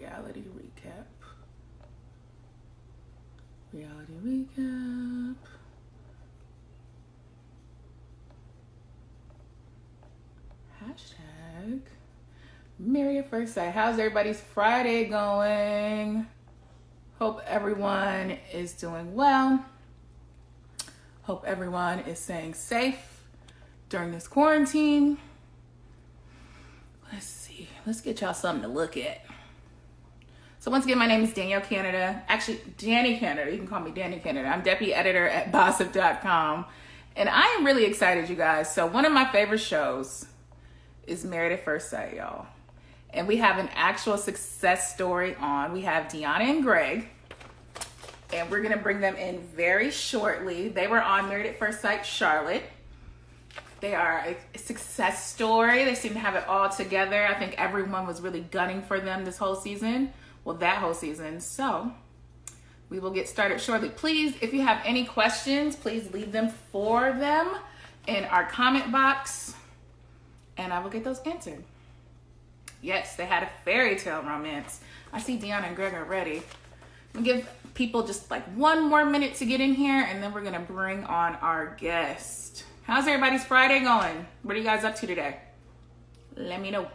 reality recap. Reality recap. Hashtag Married at First Sight. How's everybody's Friday going? Hope everyone is doing well. Hope everyone is staying safe during this quarantine. Let's see. Let's get y'all something to look at. So once again, my name is Danielle Canada. Actually, Danny Canada. You can call me Danny Canada. I'm deputy editor at bossip.com. And I am really excited, you guys. So one of my favorite shows is Married at First Sight, y'all. And we have an actual success story on. We have Deonna and Gregg. And we're going to bring them in very shortly. They were on Married at First Sight Charlotte. They are a success story. They seem to have it all together. I think everyone was really gunning for them this whole season. Well, that whole season. So we will get started shortly. Please, if you have any questions, please leave them for them in our comment box. And I will get those answered. Yes, they had a fairy tale romance. I see Deonna and Gregg are ready. I'm gonna give people just like one more minute to get in here, and then we're gonna bring on our guest. How's everybody's Friday going? What are you guys up to today? Let me know.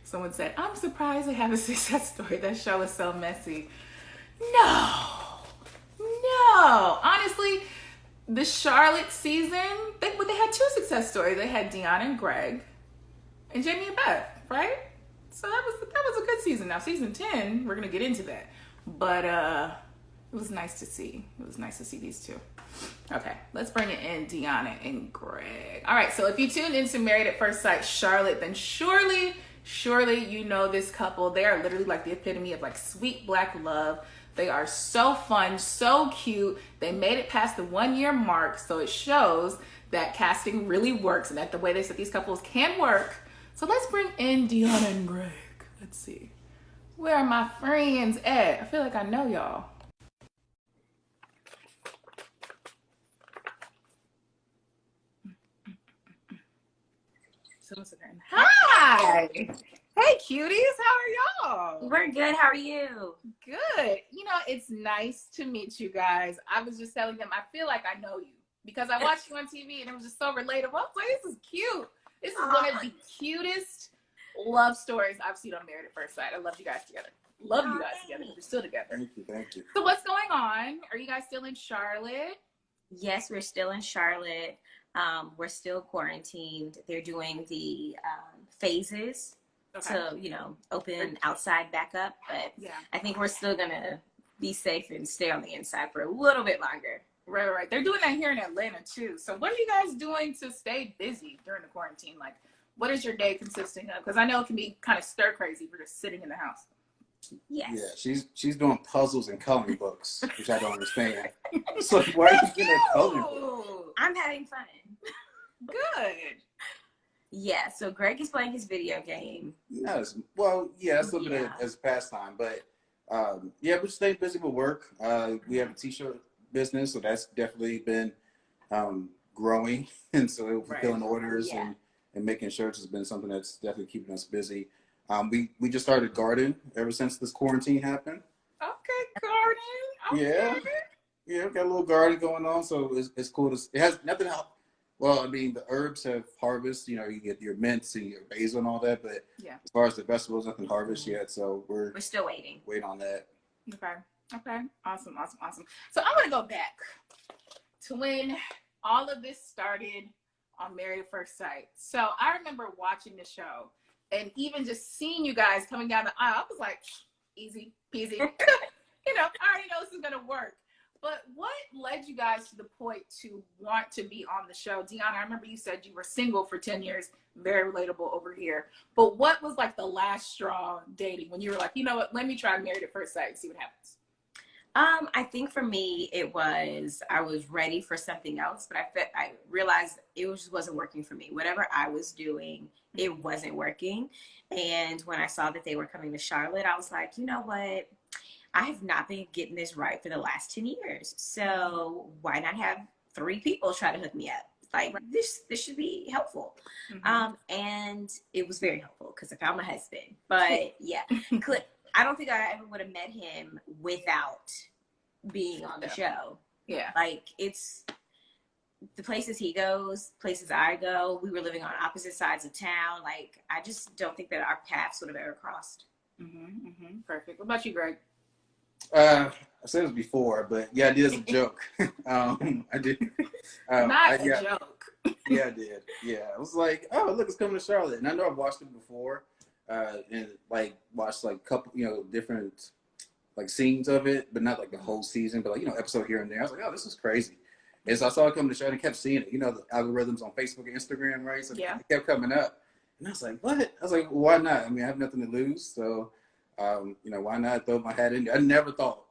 Someone said, I'm surprised they have a success story. That show is so messy. No. Honestly, the Charlotte season, they had two success stories. They had Deonna and Gregg and Jamie and Beth, right? So that was a good season. Now season 10, we're gonna get into that. But it was nice to see. It was nice to see these two. Okay, let's bring it in, Deonna and Gregg. All right, so if you tuned into Married at First Sight Charlotte, then surely you know this couple. They are literally like the epitome of like sweet black love. They are so fun, so cute. They made it past the 1 year mark, so it shows that casting really works and that the way they said these couples can work. So let's bring in Deonna and Gregg. Let's see. Where are my friends at? I feel like I know y'all. Hi! Hey, cuties. How are y'all? We're good. How are you? Good. You know, it's nice to meet you guys. I was just telling them, I feel like I know you because I watched you on TV and it was just so relatable. I was like, this is cute. This is one of the cutest love stories I've seen on Married at First Sight. I love you guys together. Love you guys together. You're still together. Thank you. So what's going on? Are you guys still in Charlotte? Yes, we're still in Charlotte. We're still quarantined. They're doing the phases to, open outside back up. But yeah, I think we're still going to be safe and stay on the inside for a little bit longer. Right. They're doing that here in Atlanta, too. So what are you guys doing to stay busy during the quarantine? Like, what is your day consisting of? Because I know it can be kind of stir crazy for just sitting in the house. Yes. Yeah, she's doing puzzles and coloring books, which I don't understand. So why are you getting a coloring book? I'm having fun. Good. Yeah, so Gregg is playing his video game. Yes. Well, yeah, that's a little bit as a pastime. But we're staying busy with work. We have a t-shirt business, so that's definitely been growing. And so we're fulfilling orders and making shirts has been something that's definitely keeping us busy. We just started gardening ever since this quarantine happened. Okay, gardening. Okay. Yeah, we got a little garden going on, so it's cool. It has nothing else. Well, I mean, the herbs have harvest. You get your mints and your basil and all that, but as far as the vegetables, nothing harvest yet. So we're still waiting. Wait on that. Okay. Awesome. So I want to go back to when all of this started on Married at First Sight. So I remember watching the show and even just seeing you guys coming down the aisle. I was like, easy peasy. I already know this is gonna work. But what led you guys to the point to want to be on the show? Deonna, I remember you said you were single for 10 years. Very relatable over here. But what was like the last straw dating when you were like, you know what, let me try Married at First Sight and see what happens? I think for me, I was ready for something else, but I realized it just wasn't working for me. Whatever I was doing, it wasn't working. And when I saw that they were coming to Charlotte, I was like, you know what? I have not been getting this right for the last 10 years. So why not have 3 people try to hook me up? Like this should be helpful. And it was very helpful because I found my husband. But yeah, I don't think I ever would have met him without being on the show. Yeah. Like it's the places he goes, places I go. We were living on opposite sides of town. Like I just don't think that our paths would have ever crossed. Perfect. What about you, Greg? I said it before, but yeah, I did as a joke. I did. Not a joke. Yeah, I did. Yeah, I was like, oh, look, it's coming to Charlotte, and I know I've watched it before, and like watched like couple, different like scenes of it, but not like the whole season, but like episode here and there. I was like, oh, this is crazy. And so I saw it come to Charlotte and kept seeing it. The algorithms on Facebook and Instagram, right? So it kept coming up, and I was like, what? I was like, well, why not? I mean, I have nothing to lose, so. Why not throw my hat in there? I never thought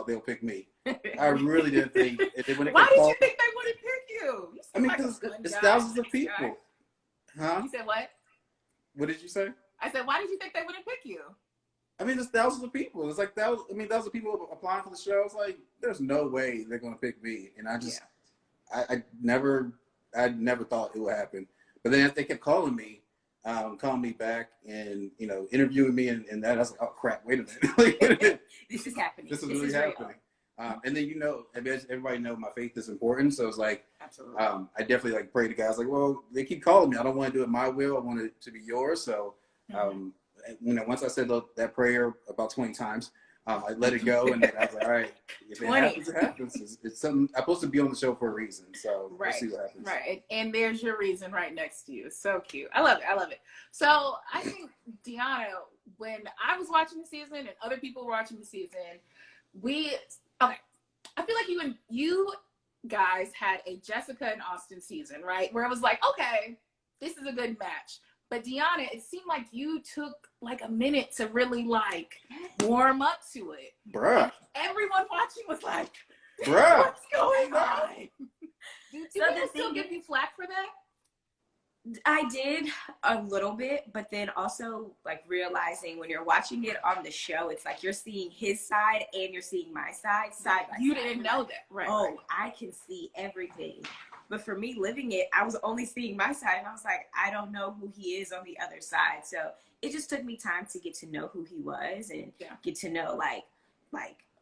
they'll pick me. I really didn't think. Why did you think they wouldn't pick you? I mean, because it's thousands of people. Huh? You said what? What did you say? I said, why did you think they wouldn't pick you? I mean, there's thousands of people. It's like thousands of people applying for the show. It's like, there's no way they're going to pick me. And I just, I never thought it would happen. But then they kept calling me back and interviewing me and that I was like, oh crap, wait a minute. This is happening. This is really happening. And then everybody know my faith is important, so it's like absolutely. I definitely like pray to God. I was like, well, they keep calling me. I don't want to do it my will. I want it to be yours. So once I said that prayer about 20 times, I let it go, and then I was like, all right, if it happens, it happens. It's something I'm supposed to be on the show for a reason. So we'll see what happens. Right, and there's your reason right next to you. So cute. I love it. So I think Deonna, when I was watching the season and other people were watching the season, I feel like you guys had a Jessica and Austin season, right? Where it was like, okay, this is a good match. But Deonna, it seemed like you took like a minute to really like warm up to it. Bruh. Everyone watching was like, bruh, what's going on? Do people still give you flack for that? I did a little bit, but then also like realizing when you're watching it on the show, it's like you're seeing his side and you're seeing my side by side. You didn't know that, right? Oh, right. I can see everything. But for me living it, I was only seeing my side, and I was like, I don't know who he is on the other side. So it just took me time to get to know who he was and get to know like,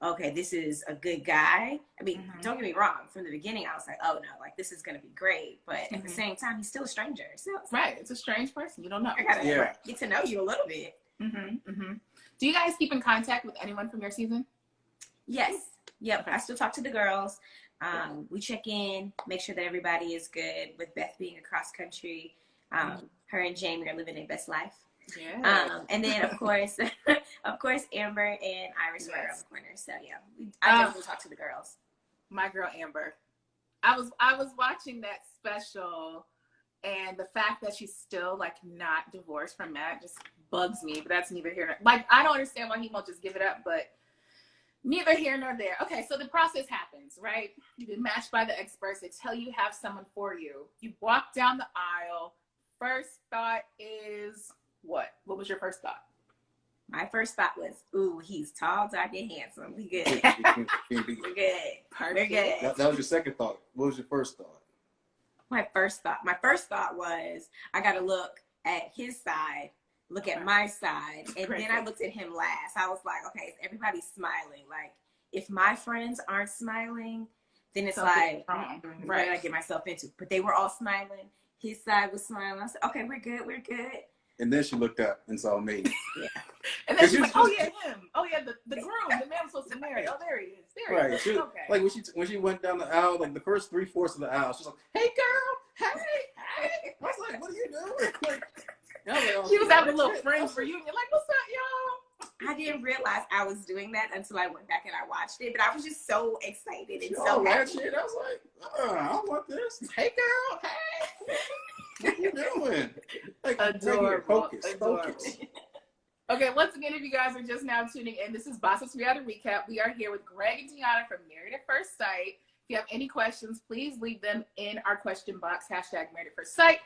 okay, this is a good guy. I mean, don't get me wrong. From the beginning, I was like, oh no, like this is gonna be great. But at the same time, he's still a stranger. So it's a strange person. You don't know. I gotta get to know you a little bit. Do you guys keep in contact with anyone from your season? Yes. Yep. Okay. I still talk to the girls. We check in, make sure that everybody is good. With Beth being across country, her and Jamie are living their best life. Yeah. And then of course, Amber and Iris were around the corner. So yeah, I definitely talk to the girls. My girl Amber, I was watching that special, and the fact that she's still like not divorced from Matt just bugs me. But that's neither here nor like I don't understand why he won't just give it up, but. Neither here nor there. Okay, so the process happens, right? You've been matched by the experts. They tell you have someone for you. You walk down the aisle. First thought is what? What was your first thought? My first thought was, ooh, he's tall, dark, and handsome. We good. We're good. Perfect. We're good. That was your second thought. What was your first thought? My first thought was, I got to look at his side, look at my side, and then I looked at him last. I was like, okay, is everybody smiling? Like, if my friends aren't smiling, then it's like, what did I get myself into? But they were all smiling. His side was smiling. I said, okay, we're good. And then she looked up and saw me. Yeah. And then she's like, oh yeah, him. Oh yeah, the groom, the man I'm supposed to marry. Oh, there he is. There he is. She, okay. Like when she went down the aisle, like the first 3/4 of the aisle, she's like, hey girl, hey. I was like, what are you doing? Like, she was having a little friends reunion. Like, what's up, y'all? I didn't realize I was doing that until I went back and I watched it. But I was just so excited and so happy. Shit. I was like, I don't want this. Hey, girl. Hey. What are you doing? Like, adorable. Focus. Okay, once again, if you guys are just now tuning in, this is Bosses We Gotta Recap. We are here with Gregg and Deonna from Married at First Sight. If you have any questions, please leave them in our question box, #Married at First Sight.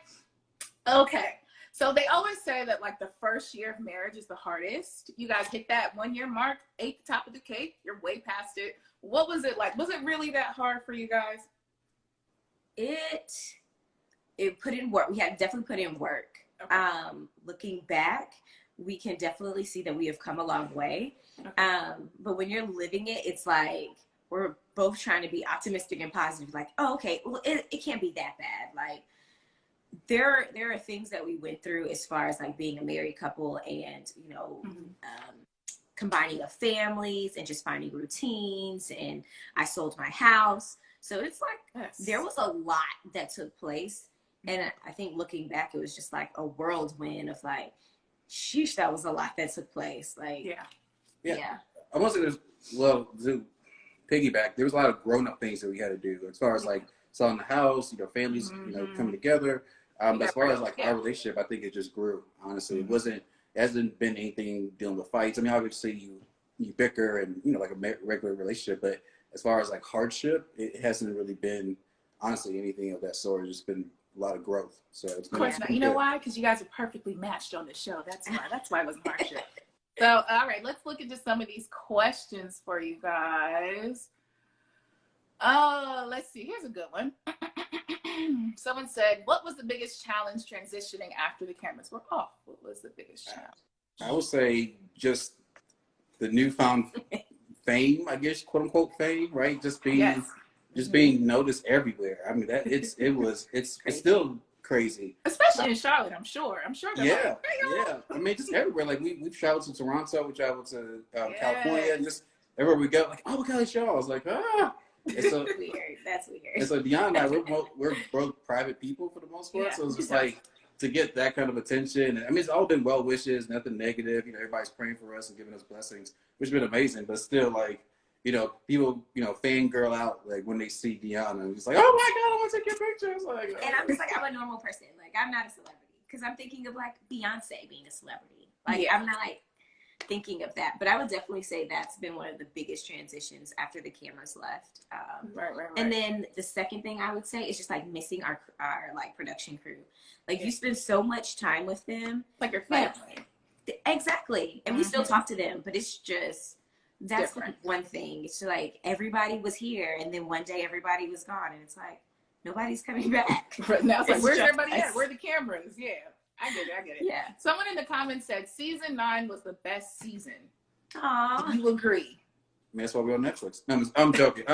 Okay. So they always say that like the first year of marriage is the hardest. You guys hit that 1 year mark, ate the top of the cake. You're way past it. What was it like? Was it really that hard for you guys? It put in work. We had definitely put in work. Okay. Looking back, we can definitely see that we have come a long way. Okay. But when you're living it, it's like we're both trying to be optimistic and positive. Like, oh, okay, well, it can't be that bad. Like, there are things that we went through as far as like being a married couple and, you know, combining of families and just finding routines. And I sold my house. So it's like there was a lot that took place. And I think looking back, it was just like a whirlwind of like, sheesh, that was a lot that took place. Like, yeah. I want to say there's, well, to piggyback, there was a lot of grown up things that we had to do as far as like selling the house, you know, families, you know, coming together. As far as like our relationship, I think it just grew. Honestly, it hasn't been anything dealing with fights. I mean, obviously you bicker and, you know, like a regular relationship, but as far as like hardship, it hasn't really been honestly anything of that sort. It's just been a lot of growth. So it's been, of course not. You know why? Because you guys are perfectly matched on the show. That's why it wasn't hardship. So, all right, let's look into some of these questions for you guys. Oh, let's see. Here's a good one. Someone said, what was the biggest challenge transitioning after the cameras were off? What was the biggest challenge? I would say just the newfound fame, I guess, quote unquote fame, right? Just being being noticed everywhere. I mean, it's still crazy. Especially in Charlotte, I'm sure. Yeah. I mean, just everywhere. Like we've traveled to Toronto, we traveled to California, and just everywhere we go, like, oh my God, y'all. I was like, ah. And so, weird. That's weird. And so Deonna and I, we're both private people for the most part. So it's just like to get that kind of attention. I mean, it's all been well wishes, nothing negative. You know, everybody's praying for us and giving us blessings, which has been amazing. But still, like, you know, people, you know, fangirl out like when they see Deonna and just like, oh my God, I want to take your pictures. Like, and I'm just like, I'm a normal person. Like, I'm not a celebrity because I'm thinking of like Beyonce being a celebrity. Like, I'm not like thinking of that, but I would definitely say that's been one of the biggest transitions after the cameras left. Right. And then the second thing I would say is just like missing our like production crew. Like you spend so much time with them, like your family. Exactly, and we still talk to them, but it's just that's like one thing. It's just like everybody was here, and then one day everybody was gone, and it's like nobody's coming back. Now it's like, where's everybody at? Where are the cameras? Yeah. I get it. Yeah. Someone in the comments said season 9 was the best season. Aww. Do you agree? I mean, that's why we're on Netflix. I'm joking.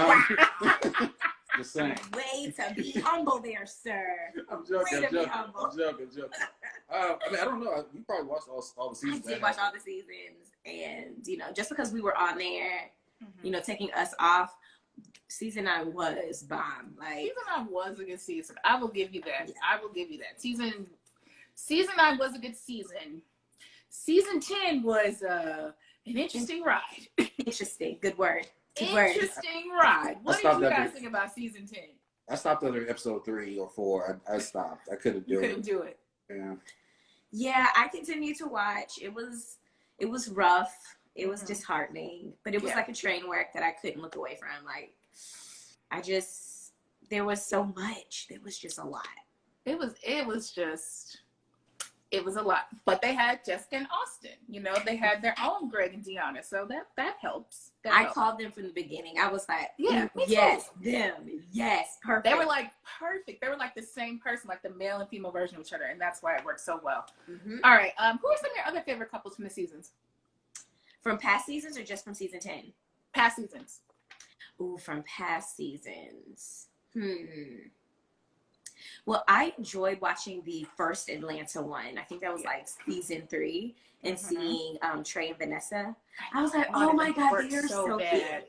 Just saying. Way to be humble there, sir. I'm joking. I'm joking. I mean, I don't know. You probably watched all the seasons. I did watch all the seasons, and you know, just because we were on there, you know, taking us off, season 9 was bomb. Like season 9 was a good season. I will give you that. Yeah. I will give you that. Season 9 was a good season. Season 10 was an interesting ride. Interesting. Good word. Interesting ride. What did you guys think about season 10? I stopped after episode 3 or 4. I stopped. I couldn't do it. Couldn't do it. Yeah. Yeah, I continued to watch. It was rough. It was disheartening. But it was like a train wreck that I couldn't look away from. Like there was so much. There was just a lot. It was a lot, but they had Jessica and Austin. You know, they had their own Gregg and Deonna, so that helps. I called them from the beginning. I was like, yes, them, yes, perfect. They were like perfect. They were like the same person, like the male and female version of each other, and that's why it worked so well. All right, who are some of your other favorite couples from the seasons? From past seasons or just from season 10? Past seasons. Ooh, from past seasons. Well, I enjoyed watching the first Atlanta one. I think that was like season 3, and seeing Trey and Vanessa. I was like, oh my God, they are so cute.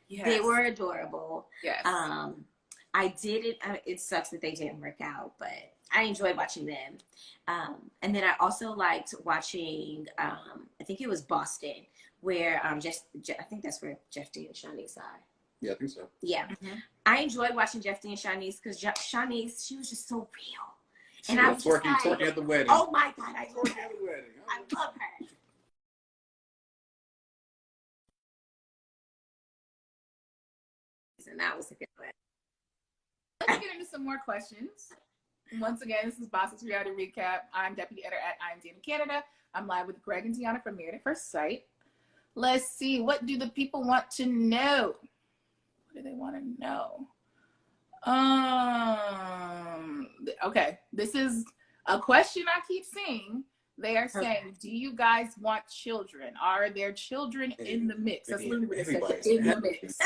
Yes. They were adorable. Yes. I didn't. It sucks that they didn't work out, but I enjoyed watching them. And then I also liked watching. I think it was Boston, where I think that's where Jeff D and Shanice are. Yeah, I think so. Yeah. I enjoyed watching Jeff D and Shanice because Shanice, she was just so real. And I was twerking at the wedding. Oh my God, I love her. At the wedding. I love her. And that was a good one. Let's get into some more questions. Once again, this is Boss's Reality Recap. I'm Deputy Editor at IMDb Canada. I'm live with Gregg and Deonna from Married at First Sight. Let's see, what do the people want to know? What do they want to know? Okay, this is a question I keep seeing. They are saying, do you guys want children? Are there children in the mix? That's literally what it says, in the mix.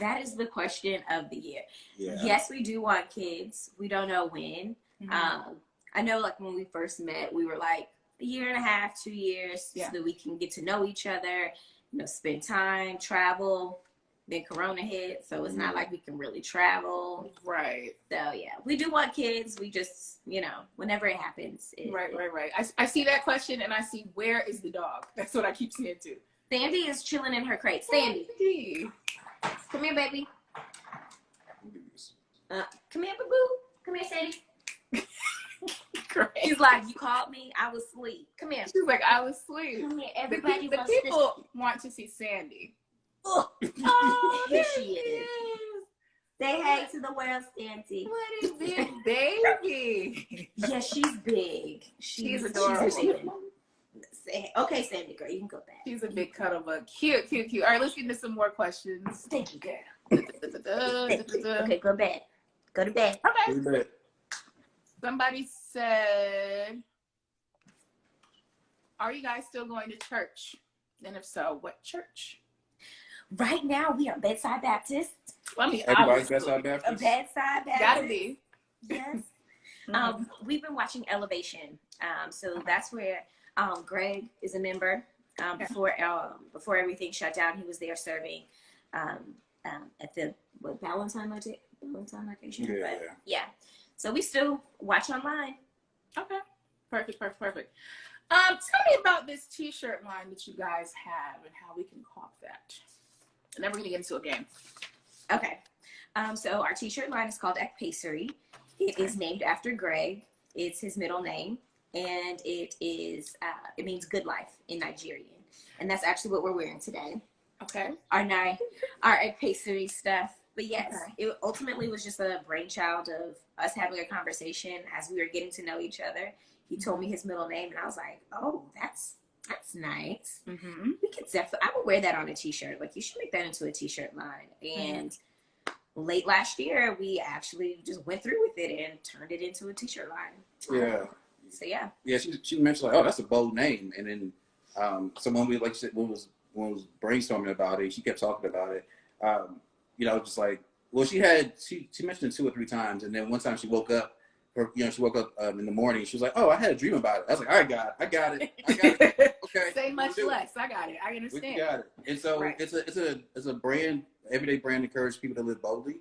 That is the question of the year. Yeah. Yes, we do want kids. We don't know when. I know, like, when we first met, we were like a year and a half, 2 years, so that we can get to know each other, you know, spend time, travel. Then Corona hit, so it's not like we can really travel. Right. So, yeah, we do want kids. We just, you know, whenever it happens. Right. I see that question, and I see, where is the dog? That's what I keep seeing, too. Sandy is chilling in her crate. Sandy. Come here, baby. Come here, boo-boo. Come here, Sandy. He's like, you called me? I was asleep. Come here. She's like, I was asleep. Come here. Everybody the people want to see Sandy. Oh, here she is. Say hey to the world, Sandy. What a big baby. Yeah, she's big. She's adorable. Okay, Sandy girl, you can go back. She's a big cuddle bug. Cute. All right, let's get into some more questions. Thank you, girl. Okay, go to bed. Go to bed. Okay. Somebody said, are you guys still going to church? And if so, what church? Right now, we are Bedside Baptist. Well, I mean, everybody's Bedside Baptist. A Bedside Baptist. Gotta be. Yes. We've been watching Elevation. So that's where Gregg is a member. Before everything shut down, he was there serving at the Valentine location. Yeah. So we still watch online. Okay. Perfect. Tell me about this t-shirt line that you guys have and how we can cop that. And then we're going to get into a game. Okay. So our t-shirt line is called Ekpasery. It is named after Gregg. It's his middle name. And it means good life in Nigerian. And that's actually what we're wearing today. Okay. Our Ekpasery stuff. But yes, It ultimately was just a brainchild of us having a conversation as we were getting to know each other. He told me his middle name, and I was like, "Oh, that's nice. Mm-hmm. We could definitely. I would wear that on a t-shirt. Like, you should make that into a t-shirt line." And late last year, we actually just went through with it and turned it into a t-shirt line. Yeah. So yeah. Yeah, she mentioned like, "Oh, that's a bold name," and then someone we like said when was brainstorming about it, she kept talking about it. You know, just like, well, she mentioned it 2 or 3 times, and then one time she woke up. She woke up in the morning. She was like, "Oh, I had a dream about it." I was like, "I got it. Okay." Say much less. I got it. I understand. We got it. And so it's a brand, everyday brand, encourages people to live boldly.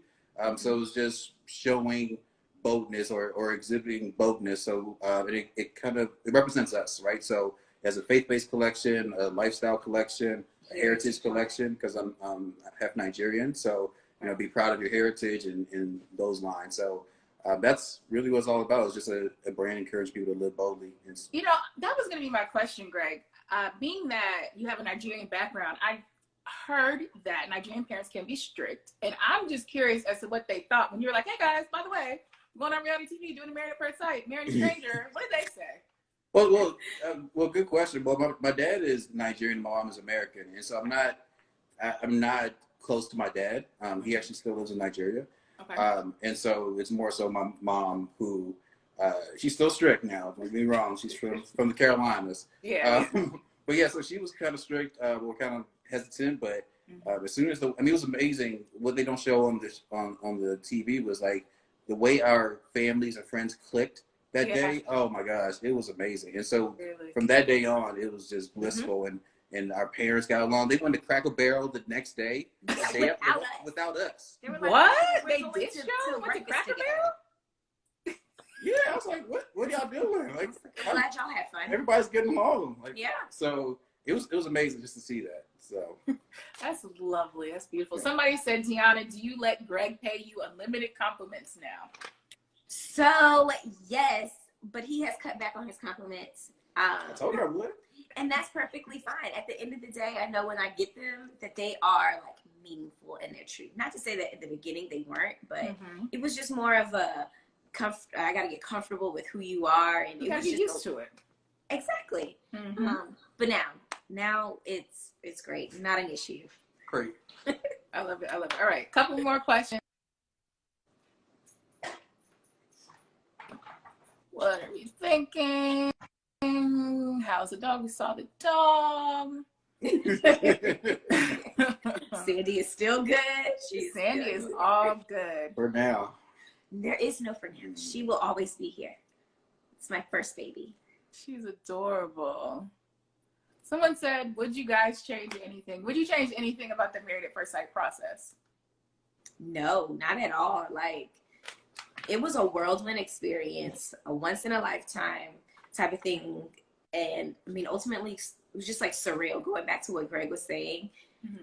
So it's just showing boldness or exhibiting boldness. So it represents us, right? So as a faith-based collection, a lifestyle collection, a heritage collection, because I'm half Nigerian. So, you know, be proud of your heritage and those lines. So that's really what it's all about. It's just a brand encourage people to live boldly. You know, that was going to be my question, Gregg. Being that you have a Nigerian background, I heard that Nigerian parents can be strict. And I'm just curious as to what they thought when you were like, "Hey guys, by the way, I'm going on reality TV doing a Married at First Sight, marrying a stranger." What did they say? Well, good question. Well, my dad is Nigerian, my mom is American, and so I'm not close to my dad. He actually still lives in Nigeria. Okay. And so it's more so my mom she's still strict now. Don't get me wrong. She's from the Carolinas. Yeah. But yeah, so she was kind of strict. We're kind of hesitant, but as soon as it was amazing. What they don't show on the TV was like the way our families and friends clicked that day. Oh my gosh, it was amazing. And so from that day on, it was just blissful. And our parents got along. They went to Cracker Barrel the next day without us. They were like, what? They did show? Went to Cracker Barrel? Yeah, I was like, what y'all doing? Like, I'm glad y'all had fun. Everybody's getting along. Like, yeah. So it was amazing just to see that. So that's lovely. That's beautiful. Somebody said, Deonna, do you let Gregg pay you unlimited compliments now? So yes, but he has cut back on his compliments. I told her I would. And that's perfectly fine. At the end of the day, I know when I get them that they are like meaningful and they're true. Not to say that at the beginning they weren't, but it was just more of a I got to get comfortable with who you are, and you got to get used to it. Exactly. But now it's great. Not an issue. Great. I love it. All right, couple more questions. What are we thinking? How's the dog? We saw the dog. Sandy is still good. Sandy is all good. For now. There is no for now. She will always be here. It's my first baby. She's adorable. Someone said, would you guys change anything? Would you change anything about the Married at First Sight process? No, not at all. Like, it was a whirlwind experience, a once in a lifetime type of thing. And I mean, ultimately, it was just like surreal, going back to what Gregg was saying.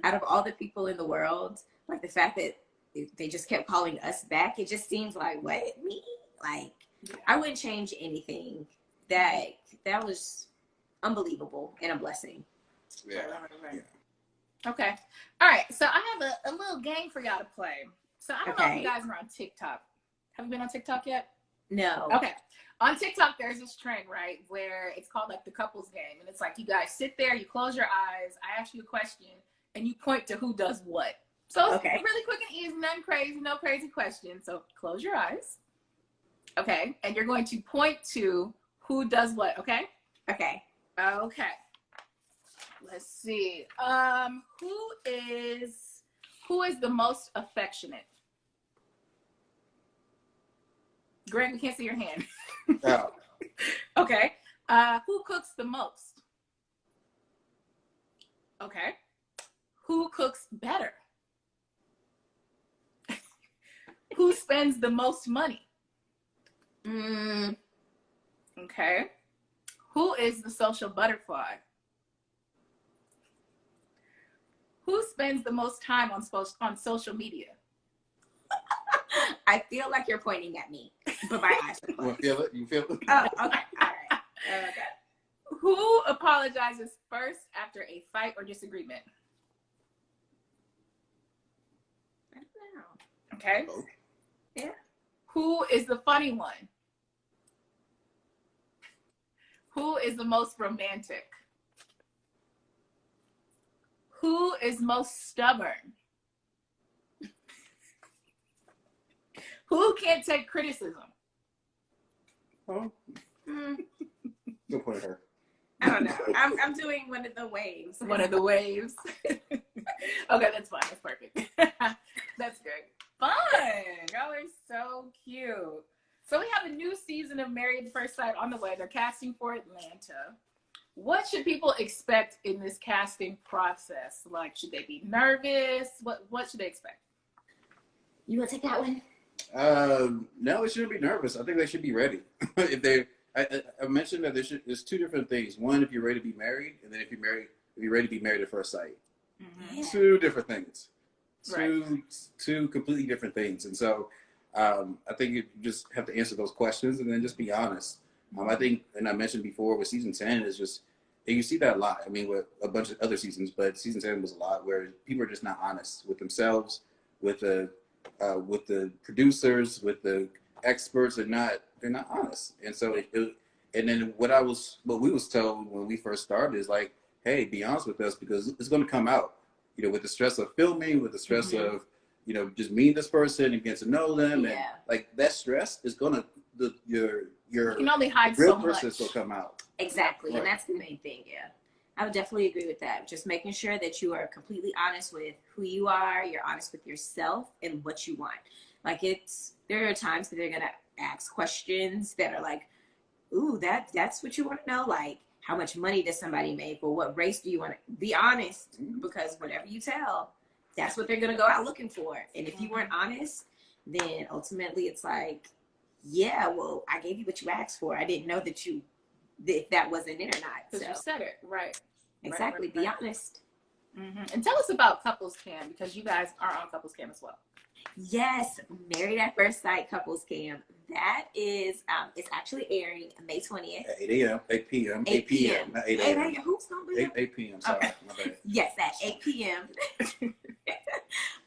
Out of all the people in the world, like the fact that they just kept calling us back, it just seems like, what, me? Like, I wouldn't change anything. That was unbelievable and a blessing. Yeah. Okay. All right. So I have a little game for y'all to play. So I don't know if you guys are on TikTok. Have you been on TikTok yet? No. Okay. On TikTok, there's this trend, right, where it's called like the couples game. And it's like you guys sit there, you close your eyes, I ask you a question, and you point to who does what. So it's really quick and easy, nothing crazy, no crazy questions. So close your eyes. Okay. And you're going to point to who does what, okay? Okay. Okay. Let's see. Who is the most affectionate? Gregg, we can't see your hand. Oh. Okay. Who cooks the most? Okay. Who cooks better? Who spends the most money? Okay. Who is the social butterfly? Who spends the most time on social media? I feel like you're pointing at me, but my eyes are closed. You feel it? You feel it? Oh, okay. All right. Okay. Who apologizes first after a fight or disagreement? I don't know. Okay. Oh. Yeah. Who is the funny one? Who is the most romantic? Who is most stubborn? Who can't take criticism? Oh. Don't point at her. I don't know. I'm doing one of the waves. One of the waves. Okay, that's fine. That's perfect. That's good. Fun. Y'all are so cute. So we have a new season of Married at First Sight on the way. They're casting for Atlanta. What should people expect in this casting process? Like, should they be nervous? What should they expect? You want to take that one? No, they shouldn't be nervous. I think they should be ready. I mentioned that there's two different things. One, if you're ready to be married, and then if you're ready to be married at first sight. Yeah. Two different things. Right. Two completely different things. And so I think you just have to answer those questions and then just be honest. I think, and I mentioned before with season 10 is just, and you see that a lot. I mean, with a bunch of other seasons, but season 10 was a lot where people are just not honest with themselves, with the producers, with the experts. They're not honest. And so and then what we was told when we first started is like, hey, be honest with us because it's going to come out. You know, with the stress of filming, with the stress of, you know, just meeting this person and getting to know them, and like that stress is gonna your you can only hide real so person much. will come out. Exactly. Right. And that's the main thing. Yeah. I would definitely agree with that. Just making sure that you are completely honest with who you are, you're honest with yourself and what you want. Like there are times that they're going to ask questions that are like, ooh, that's what you want to know. Like, how much money does somebody make, or what race do you want to be honest? Because whatever you tell, that's what they're going to go out looking for. And if you weren't honest, then ultimately it's like, yeah, well, I gave you what you asked for. I didn't know if that wasn't it or not. Because you said it, right. Exactly. Right. Be honest. And tell us about Couples Cam, because you guys are on Couples Cam as well. Yes, Married at First Sight Couples Cam. That is, it's actually airing May 20th. At 8 a.m., 8 p.m., 8 p.m., not 8 a.m. Who's gonna be 8 p.m. Sorry, my bad. Yes, at 8 p.m.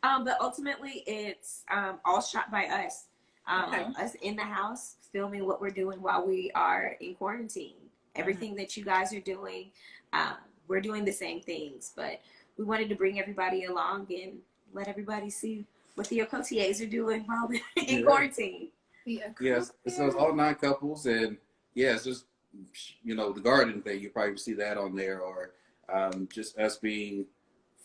But ultimately, it's all shot by us. Us in the house filming what we're doing while we are in quarantine. Everything that you guys are doing, we're doing the same things. But we wanted to bring everybody along and let everybody see what the Okotiers are doing while they're in quarantine. Yes, so it's all 9 couples, and yeah, it's just the garden thing. You probably see that on there, or just us being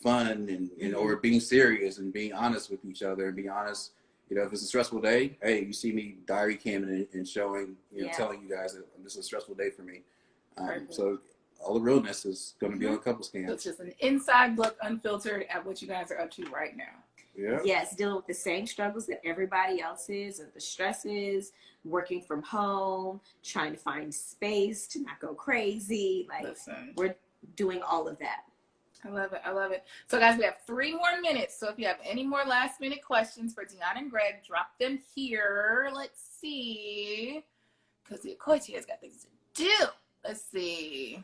fun and or being serious and being honest with each other and being honest. If it's a stressful day, hey, you see me diary camming and showing, telling you guys that this is a stressful day for me. So all the realness is going to be on couples cam. So it's just an inside look, unfiltered, at what you guys are up to right now. Yeah. Yes, dealing with the same struggles that everybody else is, and the stresses, working from home, trying to find space to not go crazy. We're doing all of that. I love it. I love it. So, guys, we have 3 more minutes. So, if you have any more last-minute questions for Deonna and Gregg, drop them here. Let's see. Because, of course, you guys got things to do. Let's see.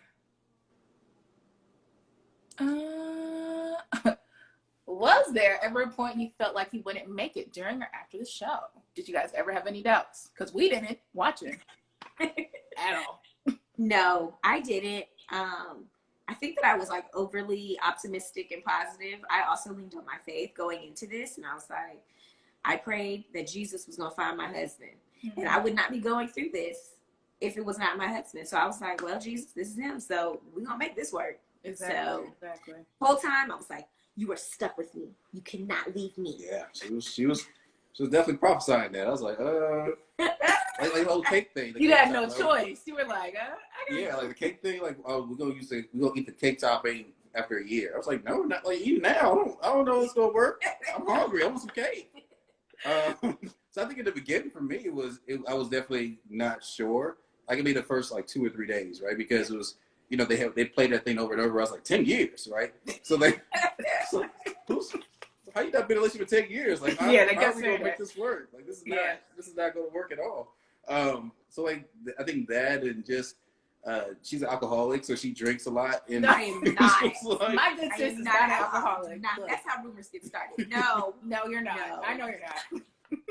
Was there ever a point you felt like you wouldn't make it during or after the show? Did you guys ever have any doubts? Because we didn't watching at all. No, I didn't. I think that I was like overly optimistic and positive. I also leaned on my faith going into this, and I was like, I prayed that Jesus was going to find my husband, and I would not be going through this if it was not my husband. So I was like, well, Jesus, this is him, so we're going to make this work. Exactly. Whole time I was like, you are stuck with me. You cannot leave me. Yeah, she was definitely prophesying that. I was like, like the whole cake thing. You had no choice. You were like, yeah, like the cake thing. Like, oh, we're gonna eat the cake topping after a year. I was like, no, not like even now. I don't know if it's gonna work. I'm hungry. I want some cake. So I think in the beginning for me I was definitely not sure. I could be the first like 2 or 3 days, right? Because it was, they played that thing over and over. I was like 10 years, right? So how you not been in a relationship for 10 years? Like, how are we gonna make this work? Like, this is not gonna work at all. So like, I think that, and just she's an alcoholic, so she drinks a lot. And I am not. Like, my good sis is not an alcoholic. That's how rumors get started. No, you're not. No. I know you're not.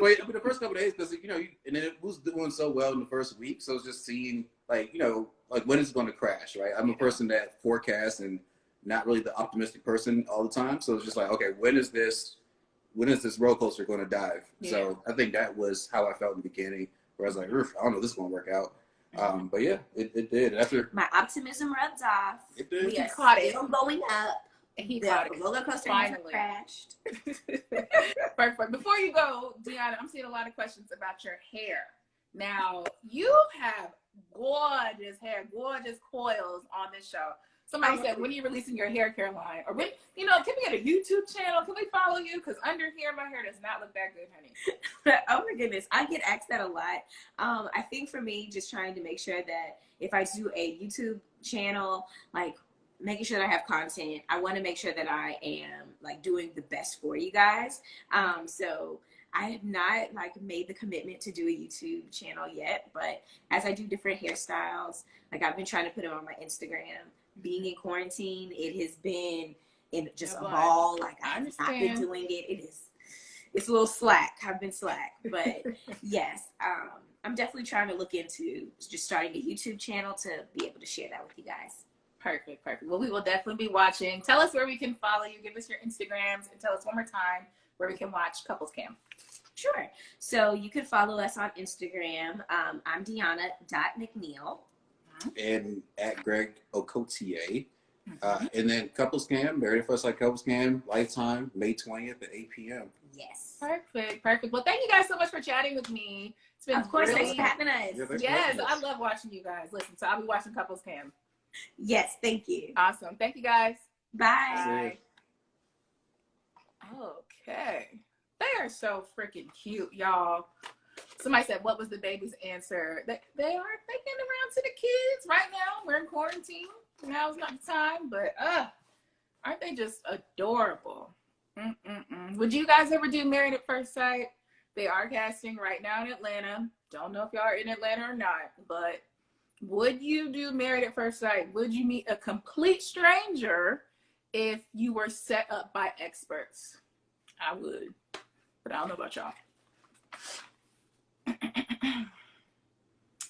Wait, the first couple of days, because and then it was doing so well in the first week, so it's just seeing like when it's going to crash, right? I'm a person that forecasts and not really the optimistic person all the time, so it's just like, okay, when is this roller coaster going to dive? Yeah. So I think that was how I felt in the beginning, where I was like, I don't know if this is going to work out. But yeah, it did. And after my optimism rubbed off, it did. We caught it. Still going up. He caught it. Roller coaster finally crashed. Perfect. Before you go, Deonna, I'm seeing a lot of questions about your hair. Now, you have gorgeous hair, gorgeous coils on this show. Somebody said, when are you releasing your hair care line? Or when, can we get a YouTube channel? Can we follow you? Because under here, my hair does not look that good, honey. Oh my goodness. I get asked that a lot. I think for me, just trying to make sure that if I do a YouTube channel, like making sure that I have content, I want to make sure that I am like doing the best for you guys. So I have not like made the commitment to do a YouTube channel yet, but as I do different hairstyles, like I've been trying to put them on my Instagram. Being in quarantine, it has been just a ball. Like I've not been doing it. It's a little slack. I've been slack, but yes, I'm definitely trying to look into just starting a YouTube channel to be able to share that with you guys. Perfect. Well, we will definitely be watching. Tell us where we can follow you. Give us your Instagrams, and tell us one more time where we can watch Couples Cam. Sure. So you can follow us on Instagram. I'm Deonna.McNeil. And at Gregg Okotie. And then Couples Cam, Married at First Sight Couples Cam, Lifetime, May 20th at 8 p.m. Yes. Perfect. Well, thank you guys so much for chatting with me. It's been of course, thanks for having us. Yes, I love watching you guys. Listen, so I'll be watching Couples Cam. Yes, thank you. Awesome. Thank you guys. Bye. Okay. They are so freaking cute, y'all. Somebody said, what was the baby's answer? They are taking around to the kids right now. We're in quarantine. Now's not the time, but aren't they just adorable? Would you guys ever do Married at First Sight? They are casting right now in Atlanta. Don't know if y'all are in Atlanta or not, but would you do Married at First Sight? Would you meet a complete stranger if you were set up by experts? I would, but I don't know about y'all.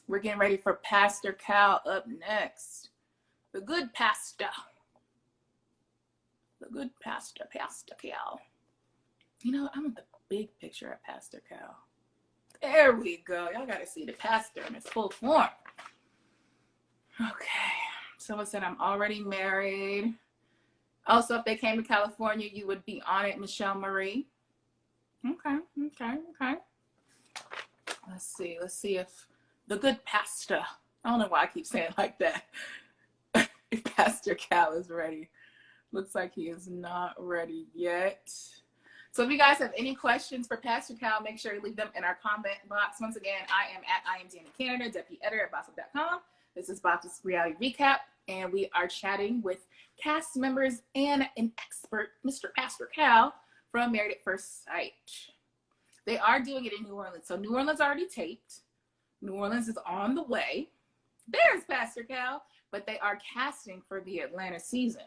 We're getting ready for Pastor Cal up next. The good pastor. The good pastor, Pastor Cal. I want the big picture of Pastor Cal. There we go. Y'all got to see the pastor in its full form. Okay. Someone said, I'm already married. Also, if they came to California, you would be on it, Michelle Marie. Okay. Let's see if the good pastor, I don't know why I keep saying it like that. If Pastor Cal is ready. Looks like he is not ready yet. So if you guys have any questions for Pastor Cal, make sure you leave them in our comment box. Once again, I am Deonna Canada, deputy editor at Bossip.com. This is Bossip's Reality Recap, and we are chatting with cast members and an expert, Mr. Pastor Cal, from Married at First Sight. They are doing it in New Orleans. So New Orleans already taped. New Orleans is on the way. There's Pastor Cal, but they are casting for the Atlanta season.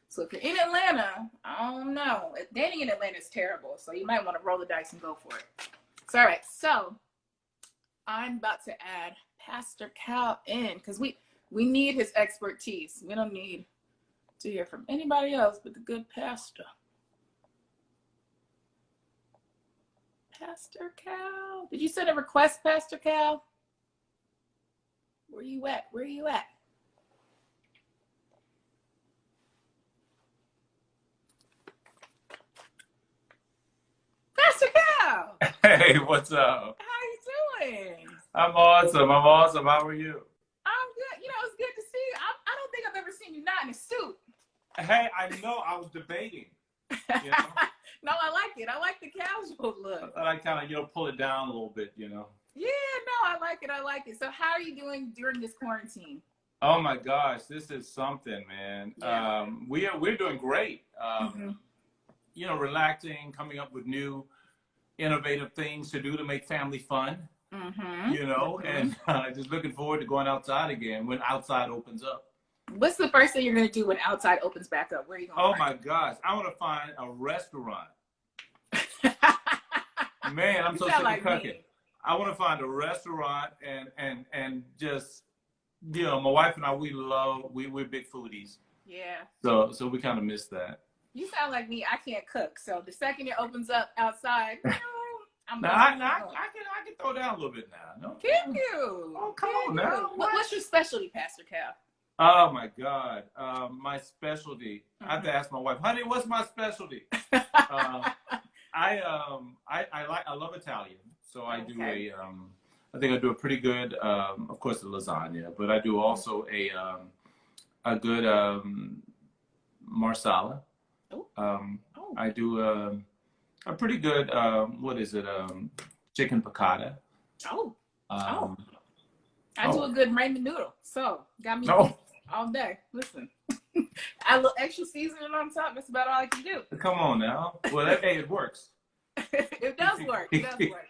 So if you're in Atlanta, I don't know. Dating in Atlanta is terrible, so you might want to roll the dice and go for it. So, all right. So I'm about to add Pastor Cal in because we need his expertise. We don't need to hear from anybody else but the good pastor. Pastor Cal. Did you send a request, Pastor Cal? Where you at? Where you at? Pastor Cal! Hey, what's up? How you doing? I'm awesome. How are you? I'm good. You know, it's good to see you. I don't think I've ever seen you not in a suit. Hey, I know. I was debating. You know? No, I like it. I like the casual look. I thought I kind of, pull it down a little bit, Yeah, no, I like it. So how are you doing during this quarantine? Oh my gosh, this is something, man. Yeah. We're doing great. Relaxing, coming up with new, innovative things to do to make family fun. And just looking forward to going outside again when outside opens up. What's the first thing you're going to do when outside opens back up? Where are you going? Oh my gosh, I want to find a restaurant. Man, I'm so sick of cooking. I want to find a restaurant and just, my wife and I, we're big foodies. Yeah. So we kind of miss that. You sound like me. I can't cook. So the second it opens up outside, I can throw down a little bit now. No? Can you? Oh, come on now. What's your specialty, Pastor Cal? Oh my God. My specialty. I have to ask my wife, honey, what's my specialty? I love Italian. So I do I think I do a pretty good, of course, the lasagna, but I do also a good marsala. I do a pretty good, chicken piccata. I do a good ramen noodle. So got me all day. Listen, I a little extra seasoning on top. That's about all I can do. Come on now. Well, it works. It does work. It does work.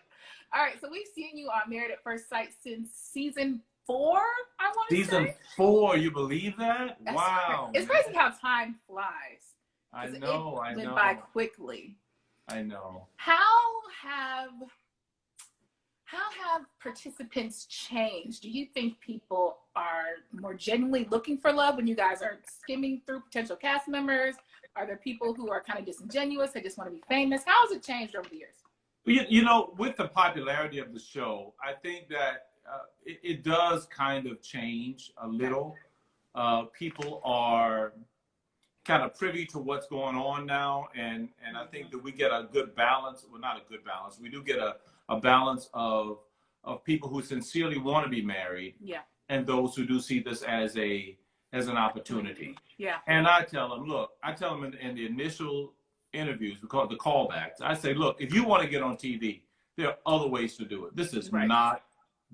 All right. So we've seen you on Married at First Sight since season 4. I want to say. Season 4. You believe that? Wow. It's crazy how time flies. I know. It went by quickly. I know. How have participants changed? Do you think people are more genuinely looking for love when you guys are skimming through potential cast members? Are there people who are kind of disingenuous? They just want to be famous? How has it changed over the years? With the popularity of the show, I think that it does kind of change a little. People are kind of privy to what's going on now, and I think that we get a good balance. Well, not a good balance. We do get a balance of people who sincerely want to be married, and those who do see this as an opportunity. Yeah. And I tell them in the initial interviews, we call it the callbacks. I say, look, if you want to get on TV, there are other ways to do it. This is not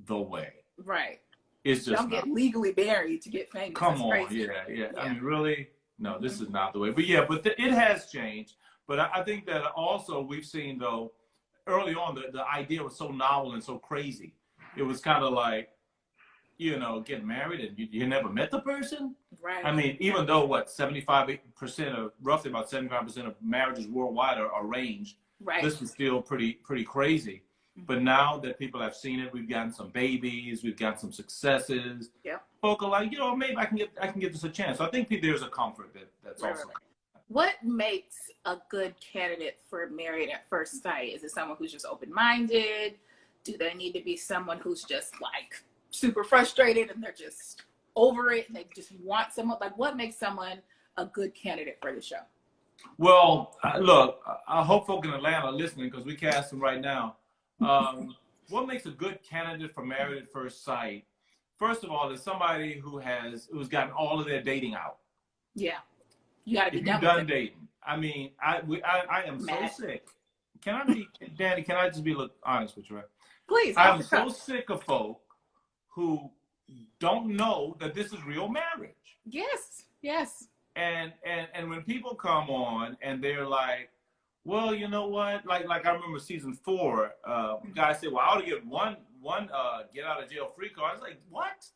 the way. Right. It's just don't get legally married to get famous. Come on, yeah. I mean, really, no, this is not the way. But it has changed. But I think that also we've seen, though, early on, the idea was so novel and so crazy. It was kind of like, getting married and you never met the person. Right. I mean, even though roughly about 75% of marriages worldwide are arranged, this was still pretty crazy. Mm-hmm. But now that people have seen it, we've gotten some babies, we've got some successes. Yeah. Folk are like, maybe I can give this a chance. So I think there's a comfort that's also. Right. What makes a good candidate for Married at First Sight? Is it someone who's just open-minded? Do they need to be someone who's just like super frustrated and they're just over it and they just want someone? Like, what makes someone a good candidate for the show? Well, look, I hope folk in Atlanta are listening because we cast them right now. What makes a good candidate for Married at First Sight? First of all, is somebody who's gotten all of their dating out. Yeah, you got to be If done you've with done it. dating, I mean, I am Mad. so sick. Can I be, Danny? Can I just be honest with you? Right? Please. I'm so sick of folk who don't know that this is real marriage. Yes, yes. And when people come on and they're like, well, you know what? Like I remember season 4, guy said, well, I ought to get one get out of jail free card. I was like, what?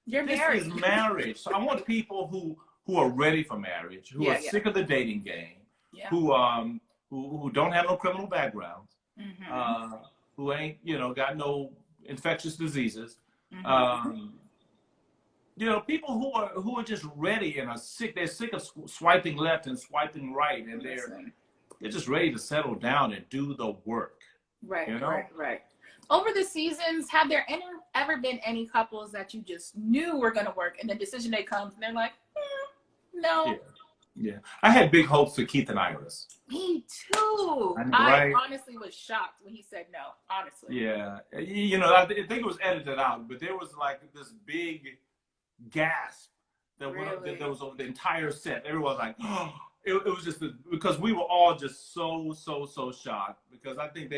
You're This married. is marriage. So I want people who are ready for marriage, who are sick of the dating game, who don't have no criminal backgrounds, who ain't, got no infectious diseases. People who are just ready and are sick. They're sick of swiping left and swiping right, and they're just ready to settle down and do the work. Right, right. Over the seasons, have there ever been any couples that you just knew were going to work, and the decision day comes and they're like, no? Yeah. I had big hopes for Keith and Iris. Me too. I honestly was shocked when he said no, honestly. Yeah. I think it was edited out, but there was like this big gasp that there was over the entire set. Everyone was like, oh. It was just because we were all just so shocked, because I think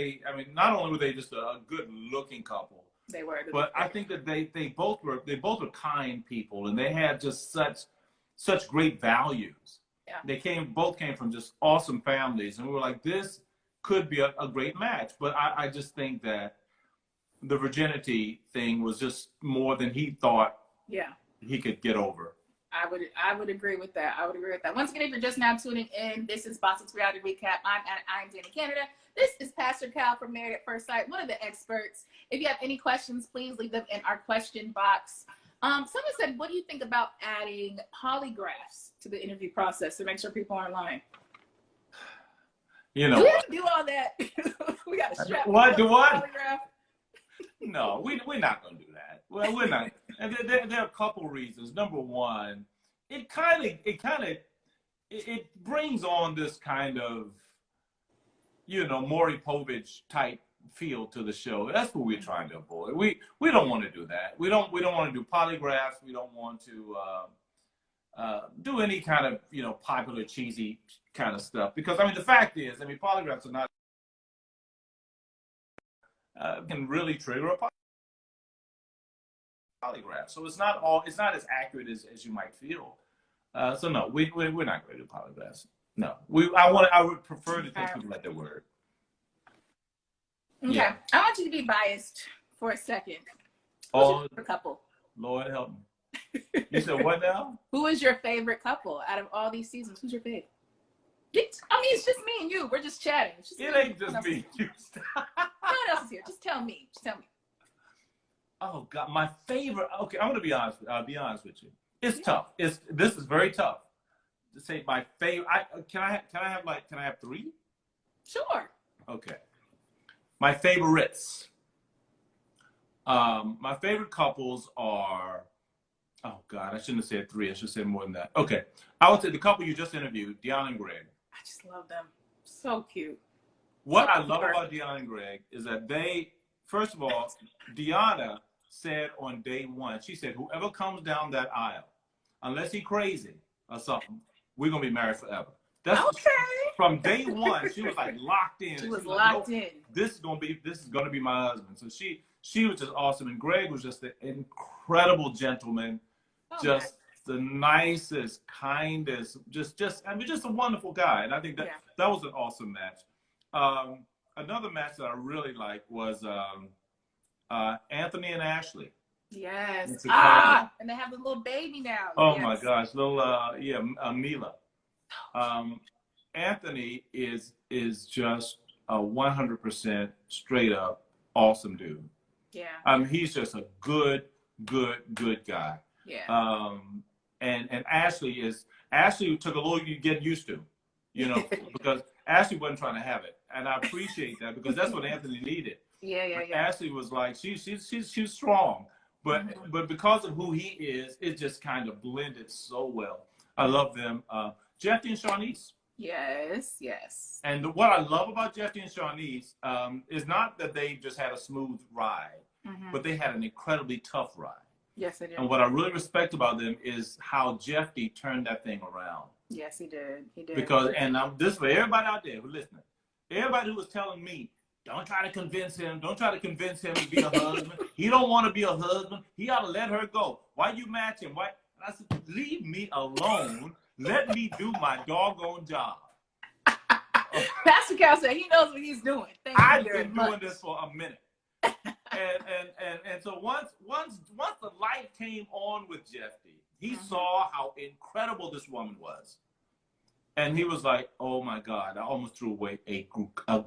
not only were they just a good looking couple, they were, but I think that they both were kind people, and they had just such great values. Yeah. They both came from just awesome families, and we were like, this could be a great match. But I just think that the virginity thing was just more than he thought he could get over. I would agree with that. Once again, if you're just now tuning in, this is Boston's Reality Recap. I'm Deonna Canada. This is Pastor Cal from Married at First Sight, one of the experts. If you have any questions, please leave them in our question box. Someone said, what do you think about adding polygraphs to the interview process to make sure people aren't lying? Do we have to do all that? We got to strap what? Polygraph? No, we're not going to do that. Well, we're not. And there are a couple reasons. Number one, it brings on this kind of, Maury Povich type feel to the show. That's what we're trying to avoid. We don't want to do that. We don't want to do polygraphs. We don't want to do any kind of popular cheesy kind of stuff, because the fact is, polygraphs are not can really trigger a polygraph. So it's not as accurate as you might feel. So no, we're not going to do polygraphs. No, I would prefer to take people at their word. Okay, yeah. I want you to be biased for a second. Who's your favorite couple? Lord help me. You said what now? Who is your favorite couple out of all these seasons? Who's your favorite? It's just me and you. We're just chatting. It ain't just me. No one else is here. Just tell me. Oh God, my favorite. Okay, I'm gonna be honest. I'll be honest with you. It's tough. This is very tough to say my favorite. Can I have 3? Sure. Okay. My favorites. My favorite couples are. Oh God, I shouldn't have said 3. I should say more than that. Okay, I would say the couple you just interviewed, Deonna and Gregg. I just love them. So cute. What I love about Deonna and Gregg is that first of all, Deonna said on day 1, she said, whoever comes down that aisle, unless he's crazy or something, we're going to be married forever. That's okay. From day 1, she was like locked in. She was locked in. This is going to be my husband. So she was just awesome. And Gregg was just an incredible gentleman, just the nicest, kindest, just a wonderful guy. And I think that was an awesome match. Another match that I really liked was Anthony and Ashley. Yes. And they have the little baby now. Oh my gosh, little Mila. Anthony is just a 100% straight up awesome dude. Yeah. He's just a good guy. Yeah. And Ashley took a little getting used to, because Ashley wasn't trying to have it. And I appreciate that, because that's what Anthony needed. Yeah. Ashley was like, she's strong, but Mm-hmm. but because of who he is, it just kind of blended so well. I love them. Jeffy and Shawnice. Yes. And what I love about Jeffy and Shawnice is not that they just had a smooth ride, but they had an incredibly tough ride. Yes, they did. And what I really respect about them is how Jeffy turned that thing around. Yes, he did. Because, and I'm this for everybody out there who's listening, everybody who was telling me, don't try to convince him to be a husband. He don't want to be a husband. He ought to let her go. Why you match him? Why? And I said, leave me alone. Let me do my doggone job. Pastor Cal said he knows what he's doing. I've been doing this for a minute. And so once the light came on with Jeffy, he saw how incredible this woman was. And he was like, oh my God, I almost threw away a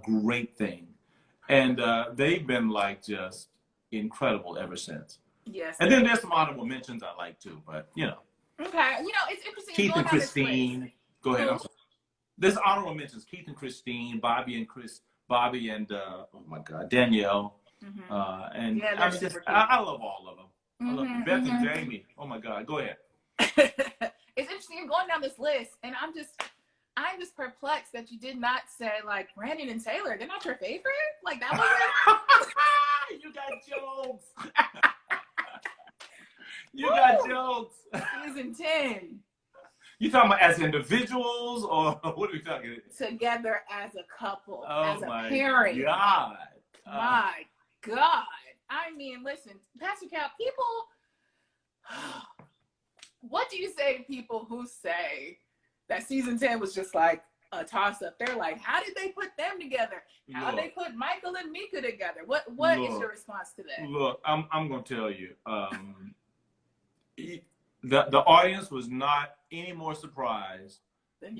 great thing. And they've been like just incredible ever since. Yes. And then there's some honorable mentions I like too, but you know. Okay. You know, it's interesting. Keith and Christine. Go ahead. I'm sorry. There's honorable mentions. Keith and Christine, Bobby and oh my God, Danielle. And yeah, I love all of them. I love Beth and Jamie. Oh my God, go ahead. It's interesting. You're going down this list, and I'm just perplexed that you did not say like Brandon and Taylor. They're not your favorite. Like that wasn't. You got jokes. You got jokes. Season 10. You talking about as individuals or what are we talking about? Together as a couple, Oh as a my pairing. God. My God. I mean, listen, Pastor Cal, people, what do you say to people who say that season 10 was just like a toss-up? They're like, how did they put them together? How did they put Michael and Mika together? What is your response to that? Look, I'm going to tell you. The audience was not any more surprised than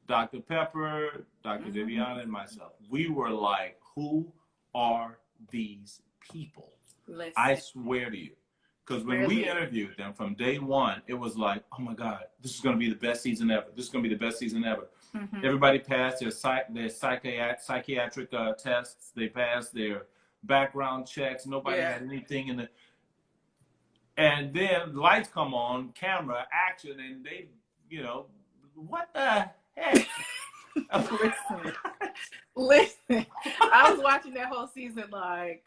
Dr. Pepper, Dr. Deonna, and myself. We were like, who are these people? Listen. I swear to you. Because when we interviewed them from day one, it was like, oh my God, this is going to be the best season ever. This is going to be the best season ever. Everybody passed their psychiatric tests. They passed their background checks. Nobody had anything in the... And then lights come on, camera, action, and they, you know, what the heck? Listen, I was watching that whole season like,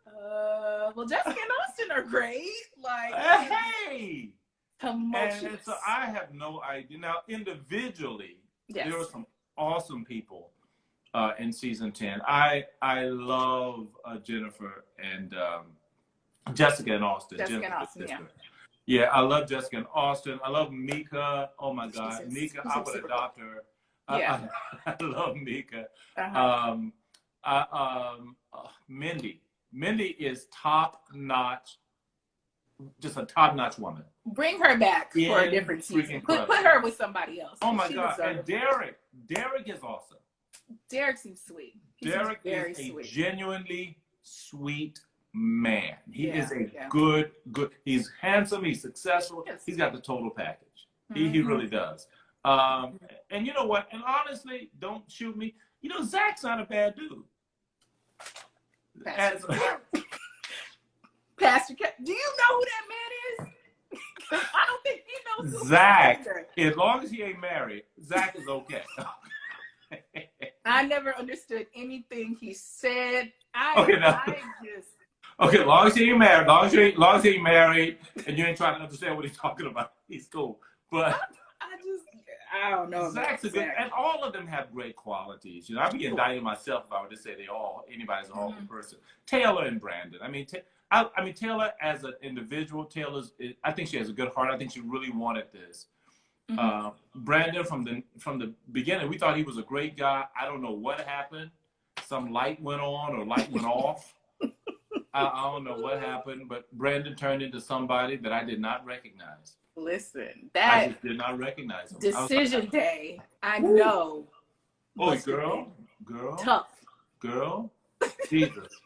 well, Jessica and Austin are great. Like, hey! Tumultuous. And so I have no idea. Now, individually, there were some awesome people in season 10. I love Jennifer and Jessica and Austin. Yeah, I love Jessica and Austin. I love Mika. Oh my God, Mika! I would adopt her. I love Mika. Mindy is top notch. Just a top notch woman. Bring her back for a different season. Put her with somebody else. Oh my God! And Derek is awesome. Derek seems sweet. Derek is a genuinely sweet man. He is a good. He's handsome. He's successful. Yes. He's got the total package. He really does. And you know what? And honestly, don't shoot me. You know, Zach's not a bad dude. Pastor, do you know who that man is? I don't think he knows who Zach. As long as he ain't married, Zach is okay. I never understood anything he said. Okay, as long as he ain't married, long as he ain't married, and you ain't trying to understand what he's talking about, he's cool. But I don't know. Zach's a good, and all of them have great qualities. You know, I'd be indicting myself if I were to say anybody's an awful person. Taylor and Brandon. I mean, Taylor as an individual, I think she has a good heart. I think she really wanted this. Brandon from the beginning, we thought he was a great guy. I don't know what happened. Some light went on or light went off. I don't know what happened, but Brandon turned into somebody that I did not recognize. Listen, I just did not recognize him. Decision day, I know. Oh, girl. Tough. Girl. Jesus.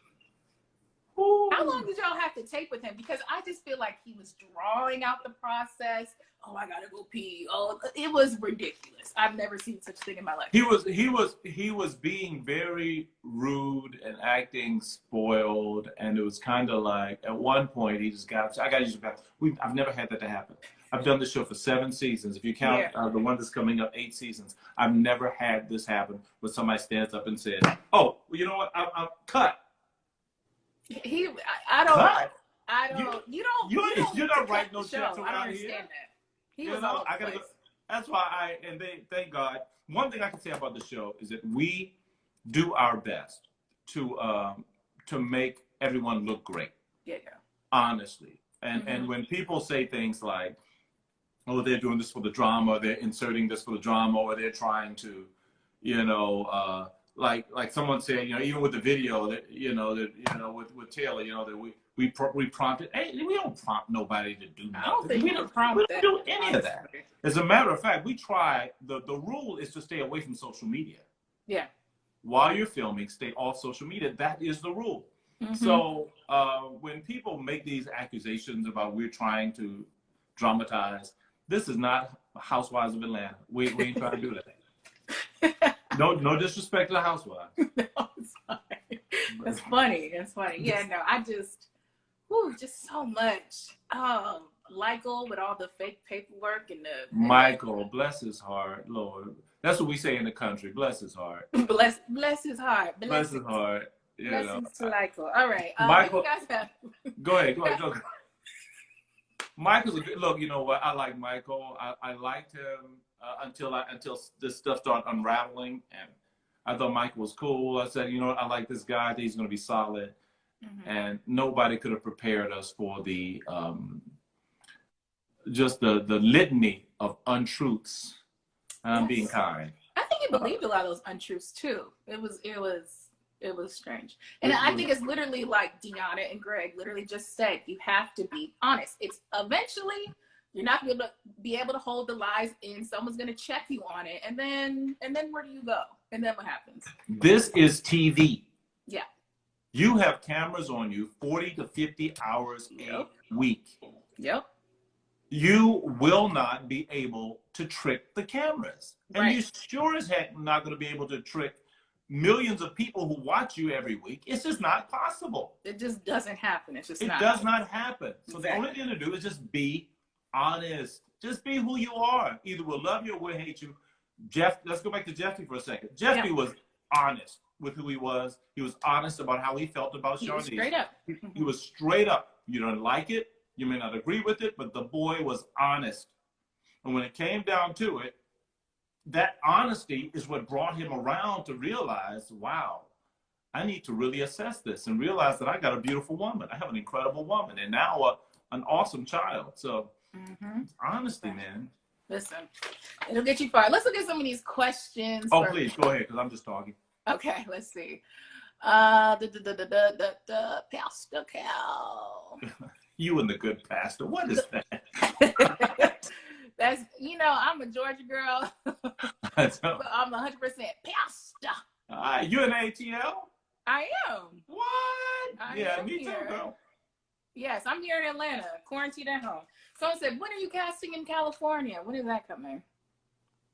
I How long did y'all have to tape with him? Because I just feel like he was drawing out the process. Oh, I gotta go pee. Oh, it was ridiculous. I've never seen such a thing in my life. He was being very rude and acting spoiled, and it was kind of like at one point he just got. I got to use the bathroom. I've never had that to happen. I've done this show for 7 seasons. If you count the one that's coming up, 8 seasons. I've never had this happen where somebody stands up and says, "Oh, well, you know what? I'm cut." I don't. Cut. I don't. You're not writing no checks I don't around understand here. that. He was all over the place. That's why thank God. One thing I can say about the show is that we do our best to make everyone look great. Yeah. Honestly. And when people say things like, oh, they're doing this for the drama, they're inserting this for the drama, or they're trying to, like someone said, even with the video that, with Taylor, that we prompted. Hey, we don't prompt nobody to do nothing. I don't think we don't do any of that. As a matter of fact, we try. The rule is to stay away from social media. Yeah. While you're filming, stay off social media. That is the rule. Mm-hmm. So when people make these accusations about we're trying to dramatize, this is not Housewives of Atlanta. We ain't trying to do that. No disrespect to the Housewives. No, it's fine. That's funny. That's funny. Yeah, no, I just so much. Michael with all the fake paperwork and the Michael, bless his heart, Lord. That's what we say in the country. Bless his heart. Bless his heart. Bless his heart. Blessings to Michael. All right. Michael, you guys have... Go ahead. Michael's a good look. You know what? I like Michael. I liked him until this stuff started unraveling, and I thought Michael was cool. I said, I like this guy. I think he's going to be solid. Mm-hmm. And nobody could have prepared us for the just the litany of untruths. And I'm being kind. I think he believed a lot of those untruths too. It was strange. And I think it's literally like Deonna and Gregg literally just said, you have to be honest. It's eventually you're not going to be able to hold the lies in. Someone's going to check you on it. And then where do you go? And then what happens? This is TV. Yeah. You have cameras on you 40 to 50 hours a week. Yep. You will not be able to trick the cameras. Right. And you sure as heck not going to be able to trick millions of people who watch you every week. It's just not possible. It just doesn't happen. It does not happen. So the only thing to do is just be honest. Just be who you are. Either we'll love you or we'll hate you. Jeff, let's go back to Jeffy for a second. Jeffy was honest with who he was. He was honest about how he felt about Shawnee. Straight up. He was straight up. You don't like it. You may not agree with it, but the boy was honest. And when it came down to it, that honesty is what brought him around to realize, wow, I need to really assess this and realize that I got a beautiful woman. I have an incredible woman and now an awesome child. So honesty, man. Listen, it'll get you far. Let's look at some of these questions. Oh, please, go ahead, because I'm just talking. Okay, let's see. The pastor cow. You and the good pastor. What is that? That's, I'm a Georgia girl. I'm 100% pastor. You in ATL? I am. What? Me too, girl. Yes, I'm here in Atlanta, quarantined at home. Someone said, when are you casting in California? When is that coming?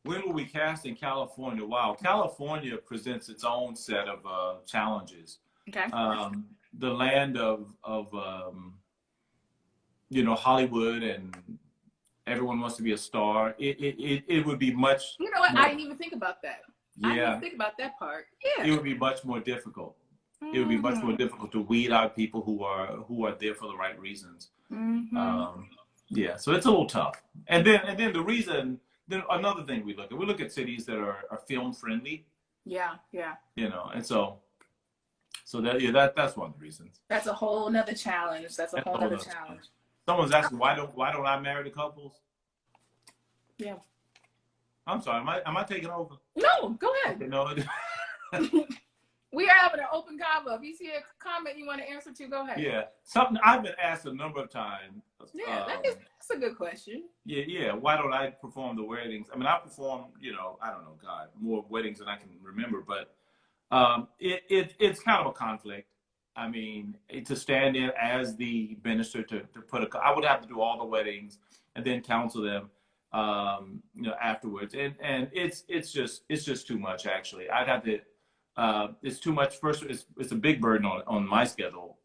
When will we cast in California? Wow, California presents its own set of challenges. Okay. The land of Hollywood, and everyone wants to be a star. It would be much. You know what? I didn't even think about that. Yeah. I didn't even think about that part. Yeah. It would be much more difficult. It would be much more difficult to weed out people who are there for the right reasons. So it's a little tough. And then the reason. Then another thing we look at cities that are film friendly. Yeah. And so that's one of the reasons. That's a whole nother challenge. Challenge. Someone's asking why don't I marry the couples? Yeah. I'm sorry. Am I taking over? No, go ahead. No. We are having an open convo. If you see a comment you want to answer to, go ahead. Yeah. Something I've been asked a number of times. Yeah, that's a good question. Yeah. Why don't I perform the weddings? I mean, I perform, I don't know, God, more weddings than I can remember, but it's kind of a conflict. I mean, to stand in as the minister to put I would have to do all the weddings and then counsel them, afterwards. And it's just too much, actually. I'd have to, it's too much. First, it's a big burden on my schedule,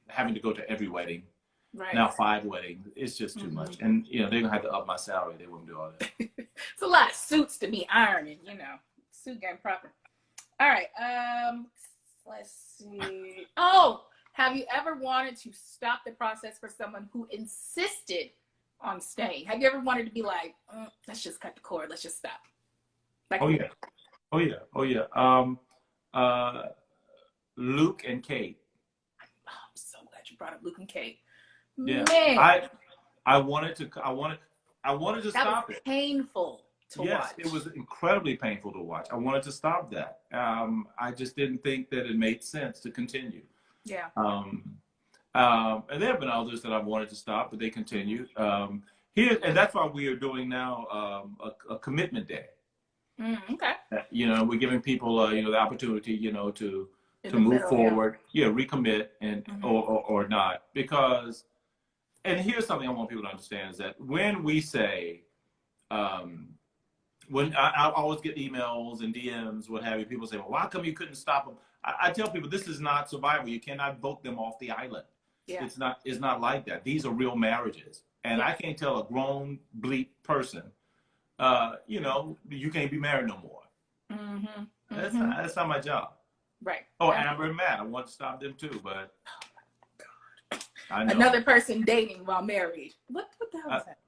having to go to every wedding. Right. Now 5 weddings. It's just too much. And, they're going to have to up my salary. They won't do all that. It's a lot of suits to be ironing, suit game proper. All right. Let's see. Oh, have you ever wanted to stop the process for someone who insisted on staying? Have you ever wanted to be like, let's just cut the cord. Let's just stop. Like, Oh yeah. Luke and Kate. I'm so glad you brought up Luke and Kate. Yeah. Man. I wanted to stop it. Painful to watch. Yes, it was incredibly painful to watch. I wanted to stop that. I just didn't think that it made sense to continue. Yeah. And there have been others that I've wanted to stop, but they continue. And that's why we are doing now a commitment day. Okay. We're giving people, the opportunity, to move forward, recommit and or not, because. And here's something I want people to understand is that when we say, when I always get emails and DMs, what have you, people say, well, why come you couldn't stop them? I tell people, this is not survival. You cannot vote them off the island. Yeah. It's not like that. These are real marriages. And I can't tell a grown, bleep person, you can't be married no more. That's not my job. Right. Oh, Amber and Matt, I want to stop them too, but. I know. Another person dating while married. What the hell is that?